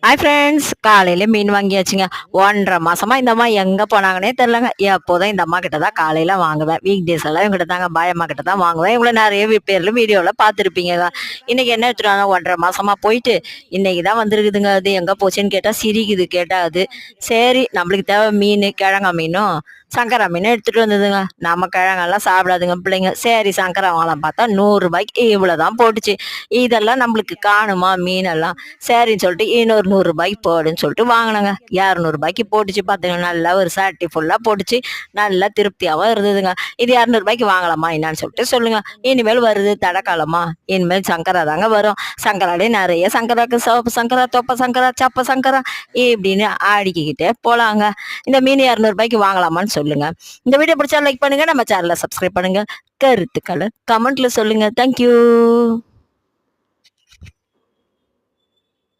Hi friends, காலையில மீன் வாங்கியாச்சுங்க. 1.5 மாசமா இந்த அம்மா எங்க போனாங்கன்னே தெரியலங்க. எப்போதும் இந்த அம்மா கிட்ட தான் காலையில வாங்குவேன். வீக் டேஸ் எல்லாம் இவங்க கிட்ட தாங்க, பாயம்மா கிட்ட தான் வாங்குவேன். இவங்கள நிறைய பேர்ல வீடியோல பார்த்துருப்பீங்க. இன்னைக்கு என்ன எடுத்துட்டு 1.5 மாசமா போயிட்டு இன்னைக்கு தான் வந்திருக்குதுங்க. அது எங்க போச்சுன்னு கேட்டா சிரிக்குது. கேட்டா அது சரி, நம்மளுக்கு தேவை மீன், கிழங்கா மீனும் சங்கரா மீனும் எடுத்துட்டு வந்ததுங்க. நம்ம கிழங்கெல்லாம் சாப்பிடாதுங்க பிள்ளைங்க. சரி சங்கரா வாங்கலாம் பார்த்தா 100 ரூபாய்க்கு இவ்வளவுதான் போட்டுச்சு. இதெல்லாம் நம்மளுக்கு காணுமா மீனெல்லாம்? சரின்னு சொல்லிட்டு இன்னொரு 100 ரூபாய்க்கு போடுன்னு சொல்லிட்டு வாங்கினாங்க. 200 ரூபாய்க்கு போட்டுச்சு. பார்த்துங்க, நல்லா ஒரு சாட்டி ஃபுல்லா போட்டுச்சு. நல்லா திருப்தியாவும் இருந்ததுங்க. இது 200 ரூபாய்க்கு வாங்கலாமா என்னன்னு சொல்லிட்டு சொல்லுங்க. இனிமேல் வருது தடக்காலமா, இனிமேல் சங்கரா தாங்க வரும். சங்கராலே நிறைய சங்கராக்கு, சிவப்பு சங்கரா, தொப்ப சங்கரா, சப்ப சங்கரா இப்படின்னு ஆடிக்கிட்டே போலாங்க. இந்த மீன் 200 ரூபாய்க்கு வாங்கலாமான்னு சொல்லுங்க. இந்த வீடியோ பிடிச்சா லைக் பண்ணுங்க, நம்ம சேனலை சப்ஸ்கிரைப் பண்ணுங்க, கருத்துக்களை கமெண்ட்ல சொல்லுங்க. தேங்க்யூ.